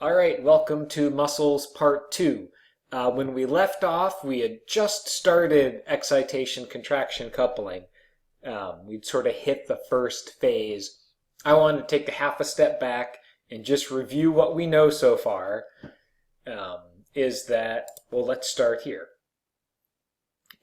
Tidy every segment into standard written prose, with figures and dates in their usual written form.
All right, welcome to Muscles Part 2. When we left off, we had just started excitation-contraction coupling. We'd sort of hit the first phase. I wanted to take a half a step back and just review what we know so far. Let's start here.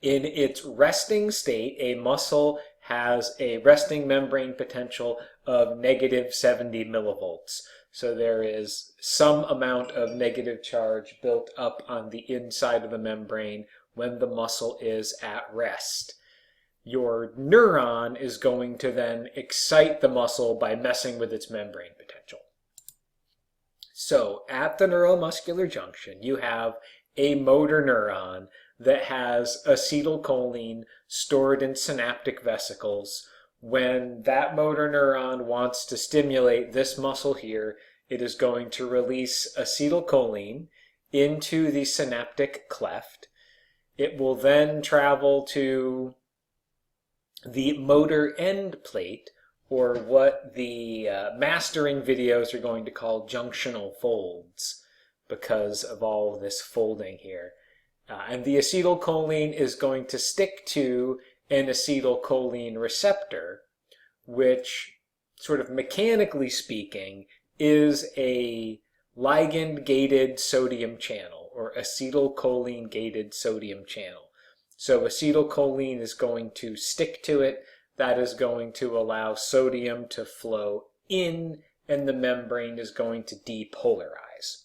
In its resting state, a muscle has a resting membrane potential of negative 70 millivolts. So there is some amount of negative charge built up on the inside of the membrane when the muscle is at rest. Your neuron is going to then excite the muscle by messing with its membrane potential. So at the neuromuscular junction, you have a motor neuron that has acetylcholine stored in synaptic vesicles. When that motor neuron wants to stimulate this muscle here, it is going to release acetylcholine into the synaptic cleft. It will then travel to the motor end plate, or what the mastering videos are going to call junctional folds, because of all this folding here. And the acetylcholine is going to stick to an acetylcholine receptor, which, sort of mechanically speaking, is a ligand-gated sodium channel, or acetylcholine-gated sodium channel. So acetylcholine is going to stick to it. That is going to allow sodium to flow in, and the membrane is going to depolarize.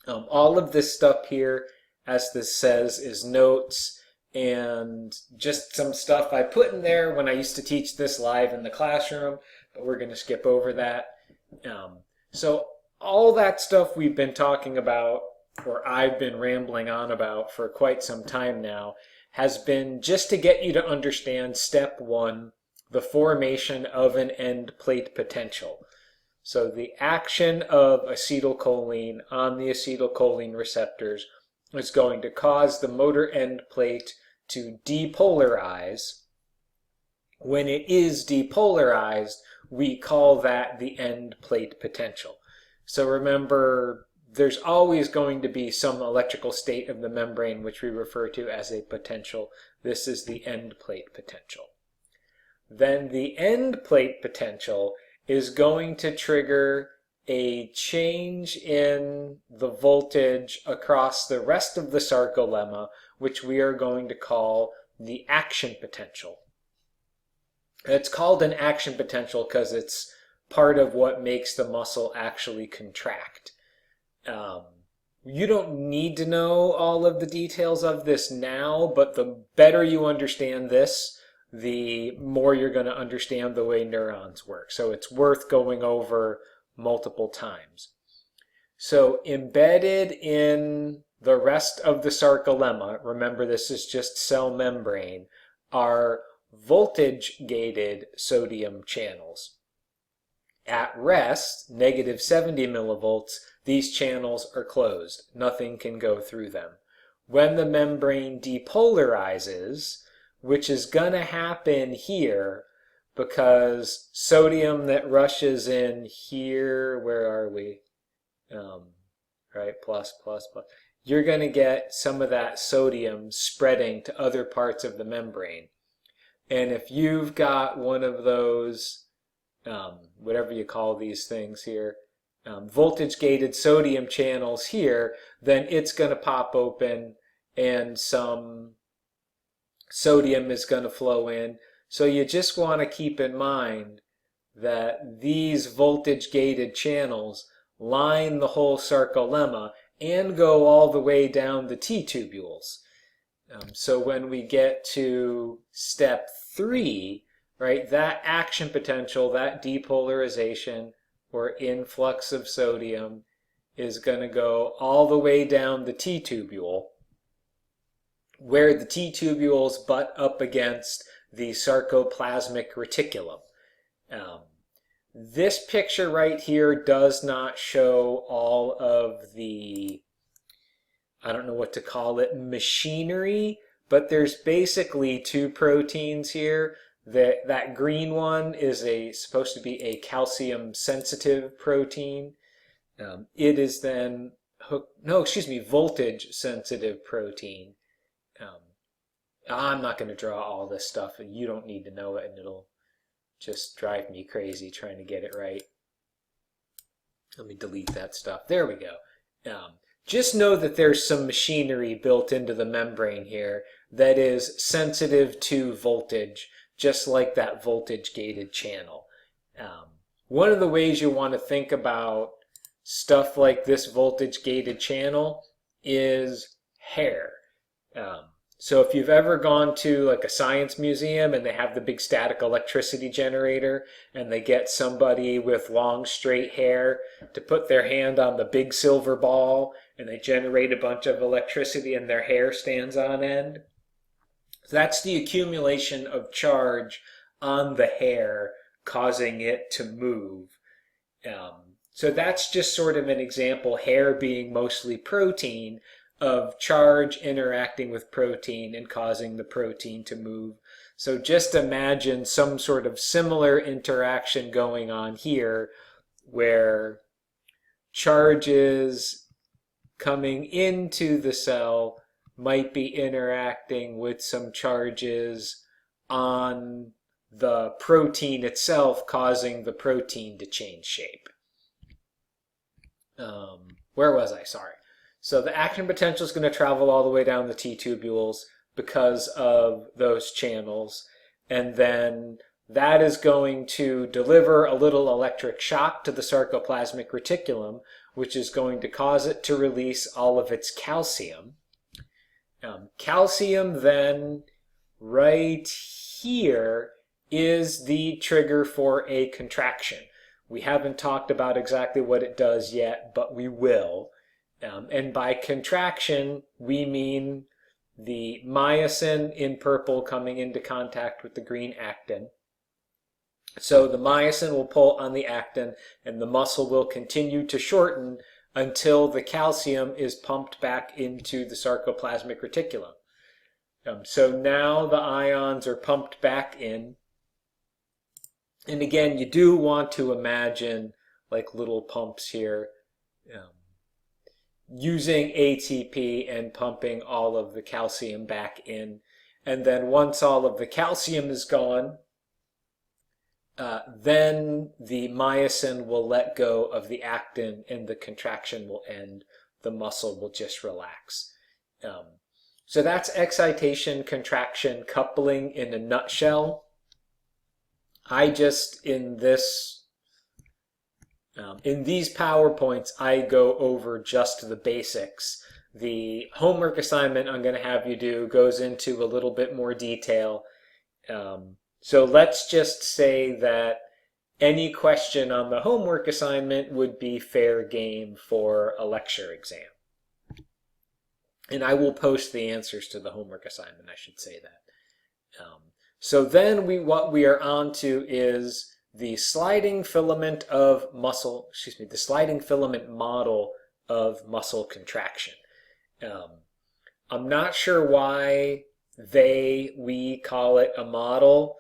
All of this stuff here, as this says, is notes and just some stuff I put in there when I used to teach this live in the classroom, but we're going to skip over that. So all that stuff we've been talking about, or I've been rambling on about for quite some time now, has been just to get you to understand step one, the formation of an end plate potential. So the action of acetylcholine on the acetylcholine receptors is going to cause the motor end plate to depolarize. When it is depolarized, we call that the end plate potential. So remember, there's always going to be some electrical state of the membrane which we refer to as a potential. This is the end plate potential. Then the end plate potential is going to trigger a change in the voltage across the rest of the sarcolemma, which we are going to call the action potential. It's called an action potential because it's part of what makes the muscle actually contract. You don't need to know all of the details of this now, but the better you understand this, the more you're going to understand the way neurons work. So it's worth going over multiple times. So embedded in the rest of the sarcolemma, remember this is just cell membrane, are voltage-gated sodium channels. At rest, negative 70 millivolts, these channels are closed. Nothing can go through them. When the membrane depolarizes, which is going to happen here, because sodium that rushes in here, where are we? Right, plus. You're going to get some of that sodium spreading to other parts of the membrane. And if you've got one of those, whatever you call these things here, voltage-gated sodium channels here, then it's going to pop open and some sodium is going to flow in. So you just want to keep in mind that these voltage-gated channels line the whole sarcolemma and go all the way down the T-tubules. So when we get to step 3, right, that action potential, that depolarization or influx of sodium is going to go all the way down the T-tubule, where the T-tubules butt up against the sarcoplasmic reticulum. This picture right here does not show all of the, I don't know what to call it, machinery, but there's basically two proteins here. That green one is supposed to be a calcium sensitive protein. It is then voltage sensitive protein. I'm not going to draw all this stuff, and you don't need to know it, and it'll just drive me crazy trying to get it right. Let me delete that stuff. There we go. Just know that there's some machinery built into the membrane here that is sensitive to voltage, just like that voltage-gated channel. One of the ways you want to think about stuff like this voltage-gated channel is hair. So if you've ever gone to like a science museum and they have the big static electricity generator and they get somebody with long straight hair to put their hand on the big silver ball and they generate a bunch of electricity and their hair stands on end, so that's the accumulation of charge on the hair causing it to move. So that's just sort of an example, hair being mostly protein, of charge interacting with protein and causing the protein to move. So just imagine some sort of similar interaction going on here where charges coming into the cell might be interacting with some charges on the protein itself, causing the protein to change shape. Where was I? Sorry. So the action potential is going to travel all the way down the T-tubules because of those channels. And then that is going to deliver a little electric shock to the sarcoplasmic reticulum, which is going to cause it to release all of its calcium. Calcium then, right here, is the trigger for a contraction. We haven't talked about exactly what it does yet, but we will. And by contraction, we mean the myosin in purple coming into contact with the green actin. So the myosin will pull on the actin, and the muscle will continue to shorten until the calcium is pumped back into the sarcoplasmic reticulum. So now the ions are pumped back in. And again, you do want to imagine like little pumps here. Using ATP and pumping all of the calcium back in. And then once all of the calcium is gone, then the myosin will let go of the actin and the contraction will end. The muscle will just relax. So that's excitation, contraction, coupling in a nutshell. In these PowerPoints, I go over just the basics. The homework assignment I'm going to have you do goes into a little bit more detail. So let's just say that any question on the homework assignment would be fair game for a lecture exam. And I will post the answers to the homework assignment, I should say that. So then what we are on to is the sliding filament model of muscle contraction. I'm not sure why we call it a model.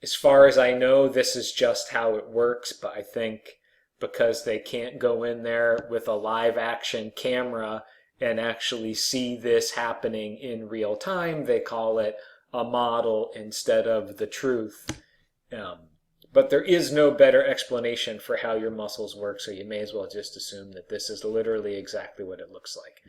As far as I know, this is just how it works, but I think because they can't go in there with a live action camera and actually see this happening in real time, they call it a model instead of the truth. But there is no better explanation for how your muscles work, so you may as well just assume that this is literally exactly what it looks like.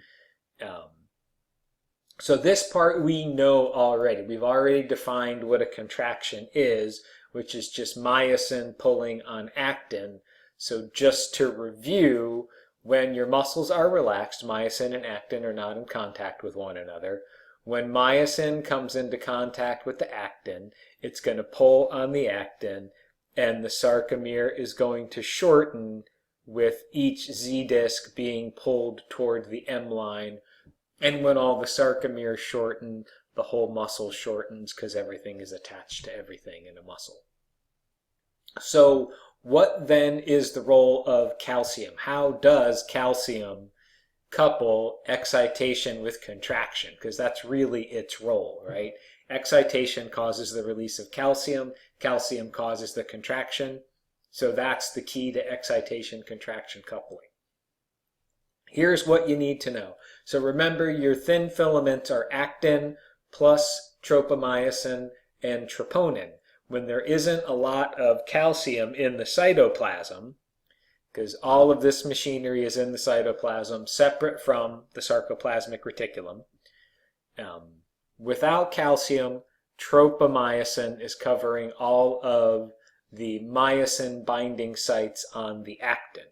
So this part we know already. We've already defined what a contraction is, which is just myosin pulling on actin. So just to review, when your muscles are relaxed, myosin and actin are not in contact with one another. When myosin comes into contact with the actin, it's going to pull on the actin, and the sarcomere is going to shorten with each Z-disc being pulled toward the M line. And when all the sarcomeres shorten, the whole muscle shortens because everything is attached to everything in a muscle. So what then is the role of calcium? How does calcium couple excitation with contraction? Because that's really its role, right? Excitation causes the release of calcium. Calcium causes the contraction. So that's the key to excitation-contraction coupling. Here's what you need to know. So remember, your thin filaments are actin plus tropomyosin and troponin. When there isn't a lot of calcium in the cytoplasm, because all of this machinery is in the cytoplasm separate from the sarcoplasmic reticulum, without calcium, tropomyosin is covering all of the myosin binding sites on the actin.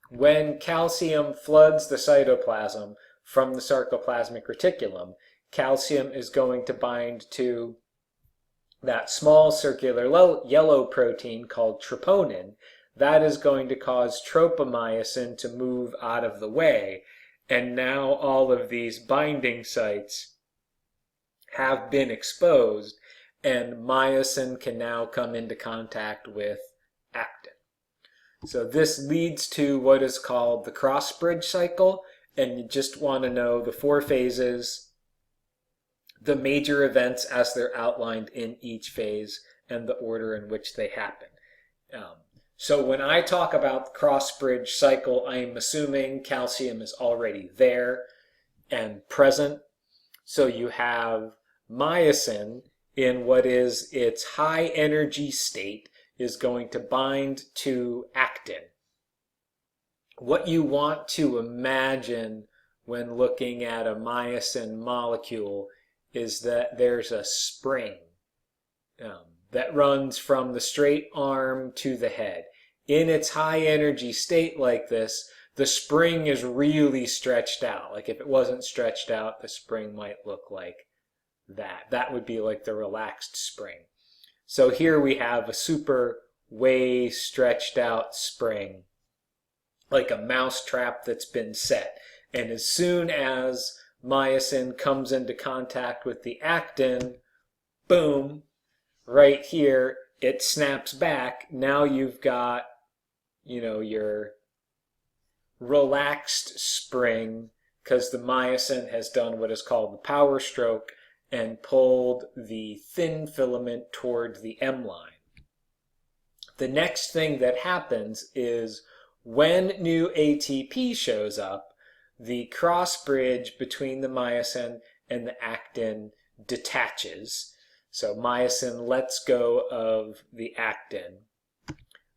When calcium floods the cytoplasm from the sarcoplasmic reticulum, calcium is going to bind to that small circular yellow protein called troponin. That is going to cause tropomyosin to move out of the way, and now all of these binding sites have been exposed, and myosin can now come into contact with actin. So this leads to what is called the cross-bridge cycle, and you just want to know the 4 phases, the major events as they're outlined in each phase, and the order in which they happen. So when I talk about the cross-bridge cycle, I'm assuming calcium is already there and present. So you have myosin in what is its high energy state is going to bind to actin. What you want to imagine when looking at a myosin molecule is that there's a spring that runs from the straight arm to the head. In its high energy state like this, the spring is really stretched out. Like if it wasn't stretched out, the spring might look like that. That would be like the relaxed spring. So here we have a super way stretched out spring, like a mouse trap that's been set. And as soon as myosin comes into contact with the actin, boom, right here, it snaps back. Now you've got, your relaxed spring, because the myosin has done what is called the power stroke and pulled the thin filament toward the M line. The next thing that happens is when new ATP shows up, the cross bridge between the myosin and the actin detaches. So myosin lets go of the actin.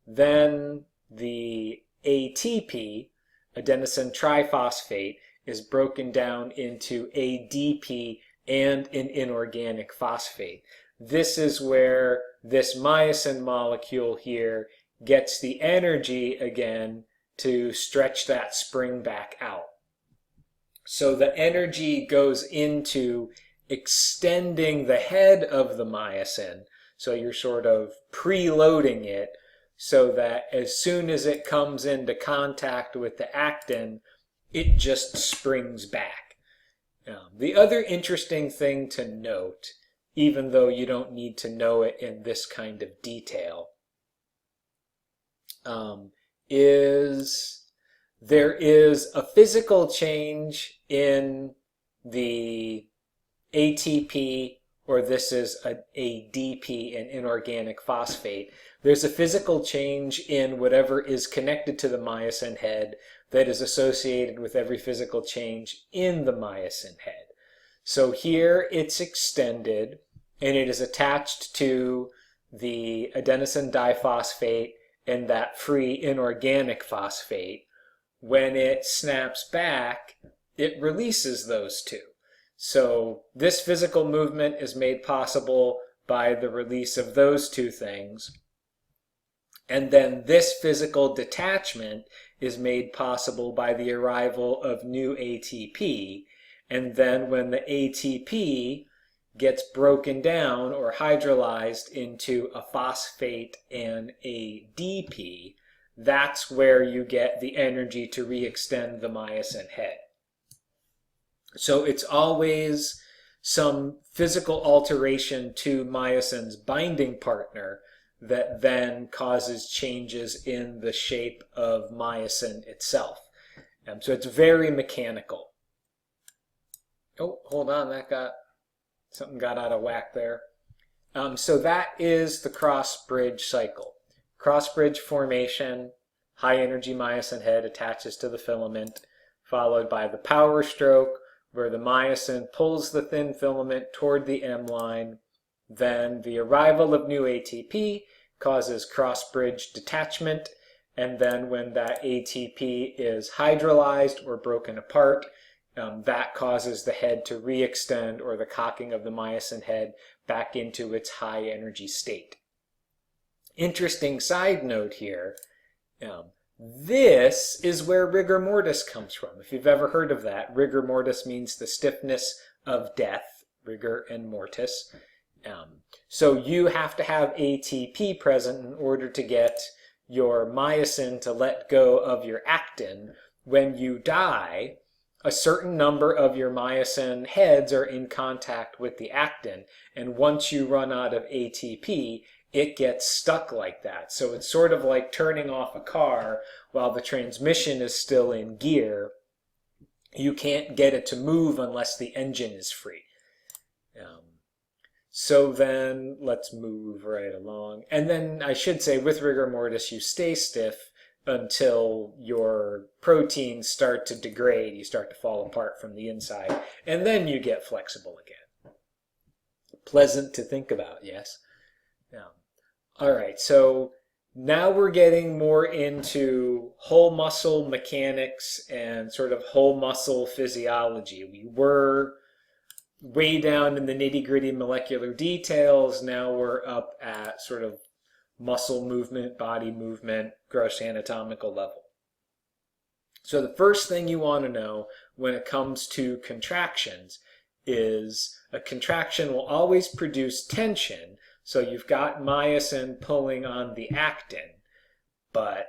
Then the ATP, adenosine triphosphate, is broken down into ADP and an inorganic phosphate. This is where this myosin molecule here gets the energy again to stretch that spring back out. So the energy goes into extending the head of the myosin. So you're sort of preloading it so that as soon as it comes into contact with the actin, it just springs back. The other interesting thing to note, even though you don't need to know it in this kind of detail, is there is a physical change in the ATP, or this is a ADP, an inorganic phosphate. There's a physical change in whatever is connected to the myosin head that is associated with every physical change in the myosin head. So here it's extended and it is attached to the adenosine diphosphate and that free inorganic phosphate. When it snaps back, it releases those two. So this physical movement is made possible by the release of those two things. And then this physical detachment is made possible by the arrival of new ATP. And then when the ATP gets broken down or hydrolyzed into a phosphate and a DP, that's where you get the energy to re-extend the myosin head. So it's always some physical alteration to myosin's binding partner that then causes changes in the shape of myosin itself. So it's very mechanical. Oh, hold on, something got out of whack there. So that is the cross-bridge cycle. cross-bridge formation, high energy myosin head attaches to the filament, followed by the power stroke, where the myosin pulls the thin filament toward the M line. Then the arrival of new ATP causes cross-bridge detachment, and then when that ATP is hydrolyzed or broken apart, that causes the head to re-extend, or the cocking of the myosin head back into its high energy state. Interesting side note here, this is where rigor mortis comes from. If you've ever heard of that, rigor mortis means the stiffness of death, rigor and mortis. So you have to have ATP present in order to get your myosin to let go of your actin. When you die, a certain number of your myosin heads are in contact with the actin, and once you run out of ATP, it gets stuck like that. So it's sort of like turning off a car while the transmission is still in gear. You can't get it to move unless the engine is free. So then let's move right along. And then I should say, with rigor mortis, you stay stiff until your proteins start to degrade. You start to fall apart from the inside, and then you get flexible again. Pleasant to think about, yes? All right, so now we're getting more into whole muscle mechanics and sort of whole muscle physiology. We were way down in the nitty-gritty molecular details. Now we're up at sort of muscle movement, body movement, gross anatomical level. So the first thing you want to know when it comes to contractions is a contraction will always produce tension. So you've got myosin pulling on the actin, but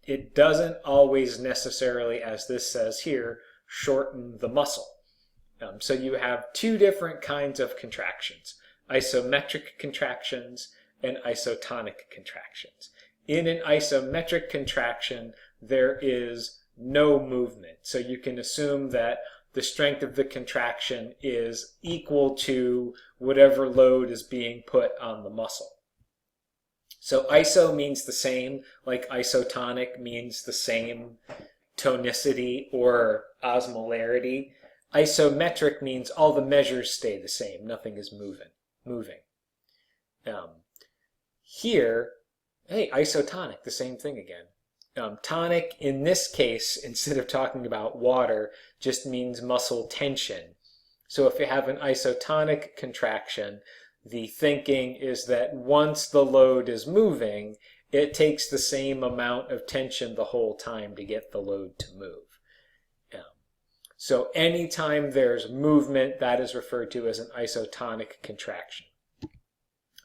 it doesn't always necessarily, as this says here, shorten the muscle. So you have two different kinds of contractions, isometric contractions and isotonic contractions. In an isometric contraction, there is no movement. So you can assume that the strength of the contraction is equal to whatever load is being put on the muscle. So iso means the same, like isotonic means the same tonicity or osmolarity. Isometric means all the measures stay the same, nothing is moving. Here, hey, isotonic, the same thing again. Tonic, in this case, instead of talking about water, just means muscle tension. So if you have an isotonic contraction, the thinking is that once the load is moving, it takes the same amount of tension the whole time to get the load to move. So anytime there's movement, that is referred to as an isotonic contraction.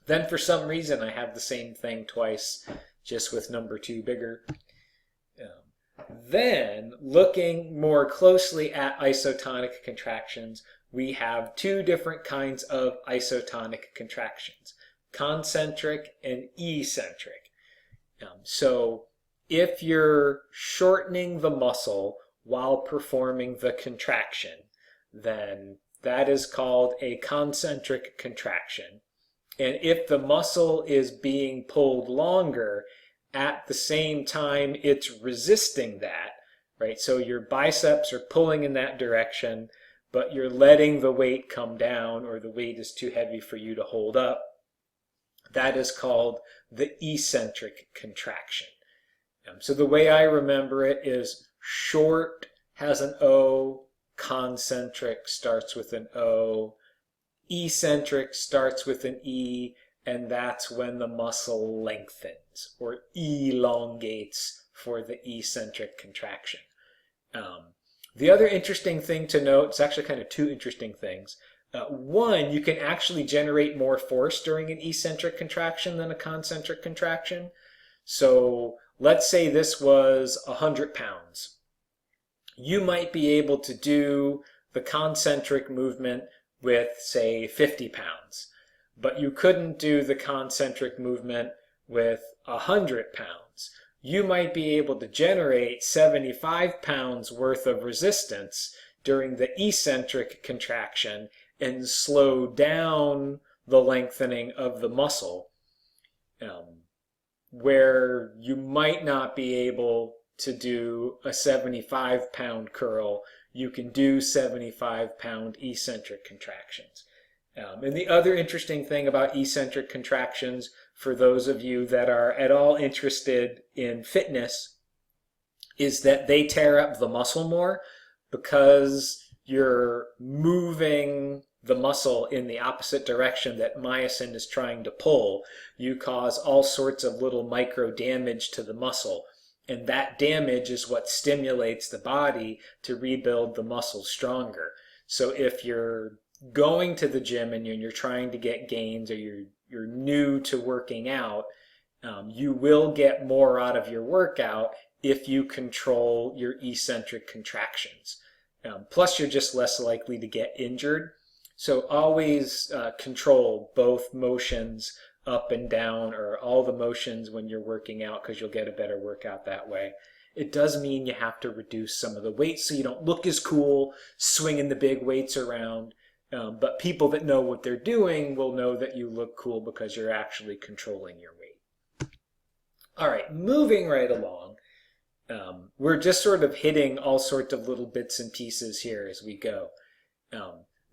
Then for some reason I have the same thing twice, just with number 2 bigger. Then, looking more closely at isotonic contractions, we have two different kinds of isotonic contractions, concentric and eccentric. So if you're shortening the muscle while performing the contraction, then that is called a concentric contraction. And if the muscle is being pulled longer, at the same time it's resisting that, right? So your biceps are pulling in that direction, but you're letting the weight come down, or the weight is too heavy for you to hold up. That is called the eccentric contraction. So the way I remember it is short has an O, concentric starts with an O, eccentric starts with an E, and that's when the muscle lengthens or elongates for the eccentric contraction. The other interesting thing to note, it's actually kind of two interesting things. One, you can actually generate more force during an eccentric contraction than a concentric contraction. So let's say this was 100 pounds. You might be able to do the concentric movement with, say, 50 pounds. But you couldn't do the concentric movement with 100 pounds. You might be able to generate 75 pounds worth of resistance during the eccentric contraction and slow down the lengthening of the muscle. where you might not be able to do a 75-pound curl, you can do 75-pound eccentric contractions. And the other interesting thing about eccentric contractions, for those of you that are at all interested in fitness, is that they tear up the muscle more because you're moving the muscle in the opposite direction that myosin is trying to pull. You cause all sorts of little micro damage to the muscle, and that damage is what stimulates the body to rebuild the muscle stronger. So if you're going to the gym and you're trying to get gains, or you're new to working out, you will get more out of your workout if you control your eccentric contractions. Plus, you're just less likely to get injured. So always control both motions, up and down, or all the motions when you're working out, because you'll get a better workout that way. It does mean you have to reduce some of the weights so you don't look as cool swinging the big weights around. But people that know what they're doing will know that you look cool because you're actually controlling your weight. All right, moving right along. We're just sort of hitting all sorts of little bits and pieces here as we go.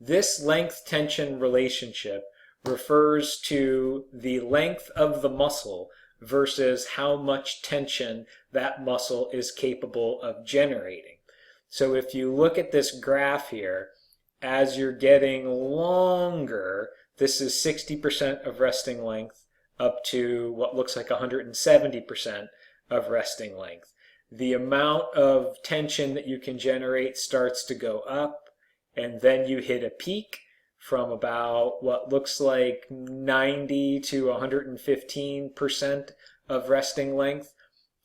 This length-tension relationship refers to the length of the muscle versus how much tension that muscle is capable of generating. So if you look at this graph here, as you're getting longer, this is 60% of resting length up to what looks like 170% of resting length. The amount of tension that you can generate starts to go up, and then you hit a peak from about what looks like 90 to 115% of resting length.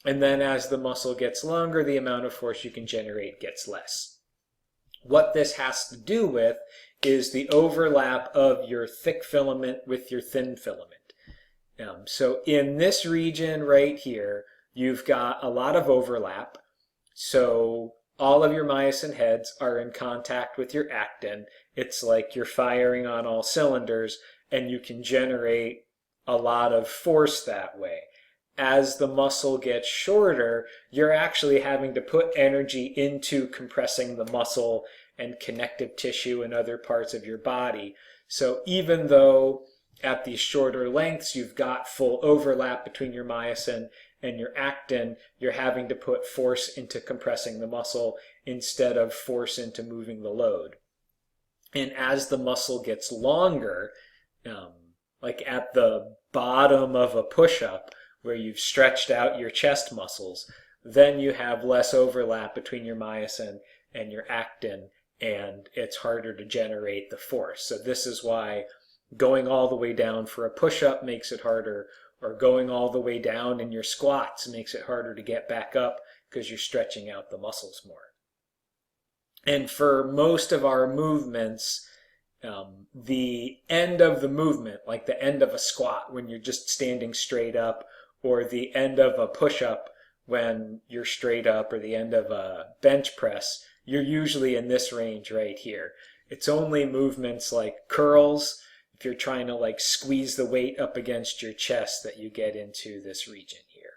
And then as the muscle gets longer, the amount of force you can generate gets less. What this has to do with is the overlap of your thick filament with your thin filament. So in this region right here, you've got a lot of overlap. So all of your myosin heads are in contact with your actin. It's like you're firing on all cylinders, and you can generate a lot of force that way. As the muscle gets shorter, you're actually having to put energy into compressing the muscle and connective tissue and other parts of your body. So even though at these shorter lengths you've got full overlap between your myosin and your actin, you're having to put force into compressing the muscle instead of force into moving the load. And as the muscle gets longer, like at the bottom of a push-up, where you've stretched out your chest muscles, then you have less overlap between your myosin and your actin, and it's harder to generate the force. So this is why going all the way down for a push-up makes it harder, or going all the way down in your squats makes it harder to get back up, because you're stretching out the muscles more. And for most of our movements, the end of the movement, like the end of a squat when you're just standing straight up, or the end of a push-up when you're straight up, or the end of a bench press, you're usually in this range right here. It's only movements like curls, if you're trying to like squeeze the weight up against your chest, that you get into this region here.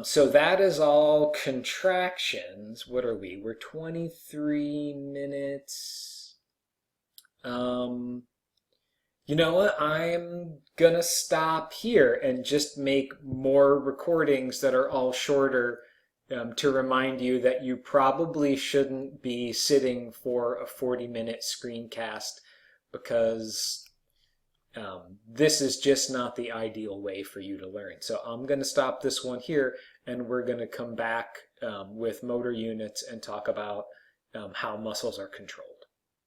So that is all contractions. What are we? We're 23 minutes. You know what? I'm gonna stop here and just make more recordings that are all shorter, to remind you that you probably shouldn't be sitting for a 40-minute screencast, because this is just not the ideal way for you to learn. So I'm going to stop this one here, and we're going to come back with motor units and talk about how muscles are controlled.